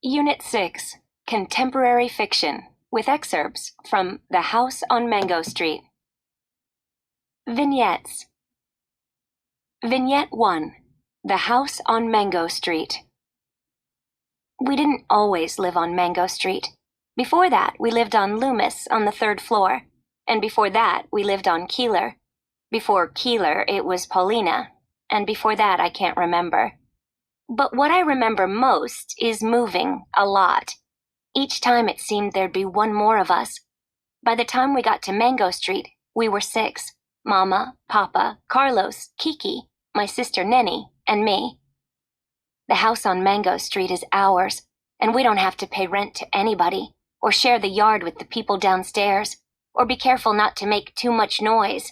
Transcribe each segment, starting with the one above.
Unit 6, Contemporary Fiction, with excerpts from The House on Mango Street. Vignettes. Vignette 1, The House on Mango Street. We didn't always live on Mango Street. Before that, we lived on Loomis on the 3rd floor, and before that, we lived on Keeler. Before Keeler, it was Paulina, and before that, I can't remember. But what I remember most is moving a lot. Each time it seemed there'd be one more of us. By the time we got to Mango Street, we were 6. Mama, Papa, Carlos, Kiki, my sister Nenny, and me. The house on Mango Street is ours, and we don't have to pay rent to anybody, or share the yard with the people downstairs, or be careful not to make too much noise.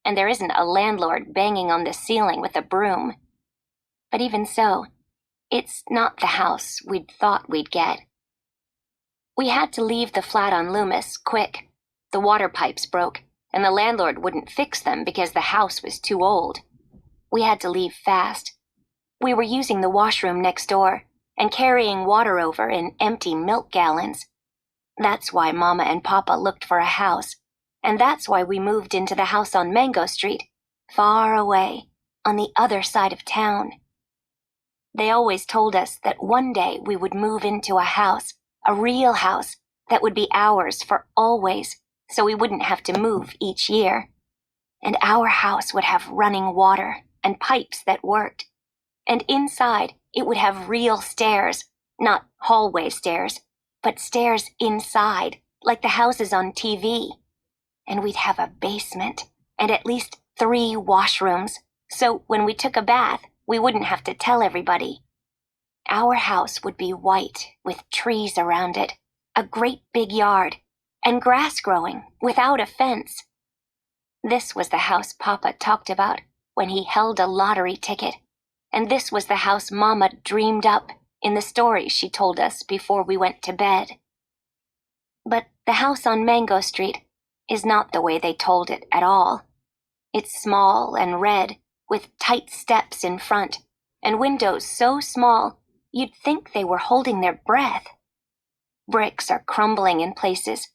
And there isn't a landlord banging on the ceiling with a broom. But even so, it's not the house we'd thought we'd get. We had to leave the flat on Loomis quick. The water pipes broke, and the landlord wouldn't fix them because the house was too old. We had to leave fast. We were using the washroom next door and carrying water over in empty milk gallons. That's why Mama and Papa looked for a house, and that's why we moved into the house on Mango Street, far away, on the other side of town. They always told us that one day we would move into a house, a real house, that would be ours for always, so we wouldn't have to move each year. And our house would have running water and pipes that worked. And inside, it would have real stairs, not hallway stairs, but stairs inside, like the houses on TV. And we'd have a basement, and at least 3 washrooms, so when we took a bath, we wouldn't have to tell everybody. Our house would be white with trees around it, a great big yard, and grass growing without a fence. This was the house Papa talked about when he held a lottery ticket, and this was the house Mama dreamed up in the stories she told us before we went to bed. But the house on Mango Street is not the way they told it at all. It's small and red, with tight steps in front, and windows so small you'd think they were holding their breath. Bricks are crumbling in places,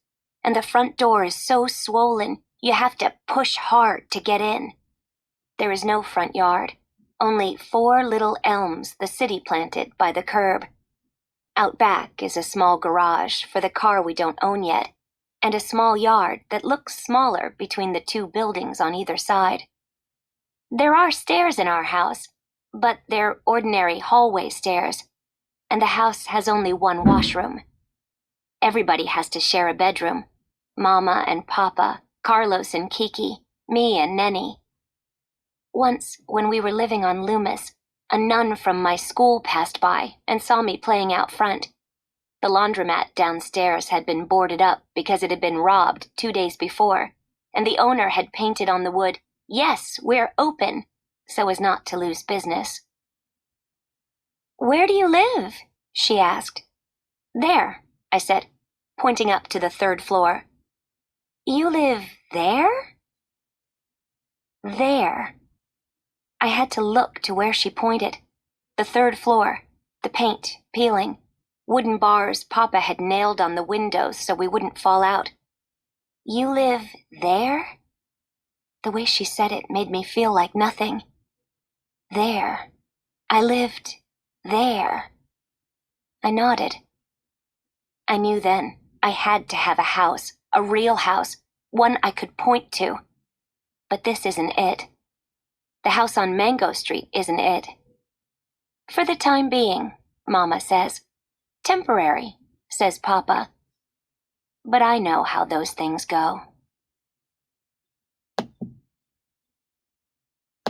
and the front door is so swollen you have to push hard to get in. There is no front yard, only 4 little elms the city planted by the curb. Out back is a small garage for the car we don't own yet, and a small yard that looks smaller between the 2 buildings on either side. There are stairs in our house, but they're ordinary hallway stairs, and the house has only 1 washroom. Everybody has to share a bedroom. Mama and Papa, Carlos and Kiki, me and Nenny. Once, when we were living on Loomis, a nun from my school passed by and saw me playing out front. The laundromat downstairs had been boarded up because it had been robbed 2 days before, and the owner had painted on the wood, "Yes, we're open," so as not to lose business. "Where do you live?" she asked. "There," I said, pointing up to the 3rd floor. "You live there?" There. I had to look to where she pointed. The 3rd floor, the paint peeling, wooden bars Papa had nailed on the windows so we wouldn't fall out. "You live there?" The way she said it made me feel like nothing. There. I lived there. I nodded. I knew then I had to have a house, a real house, one I could point to. But this isn't it. The house on Mango Street isn't it. For the time being, Mama says. Temporary, says Papa. But I know how those things go.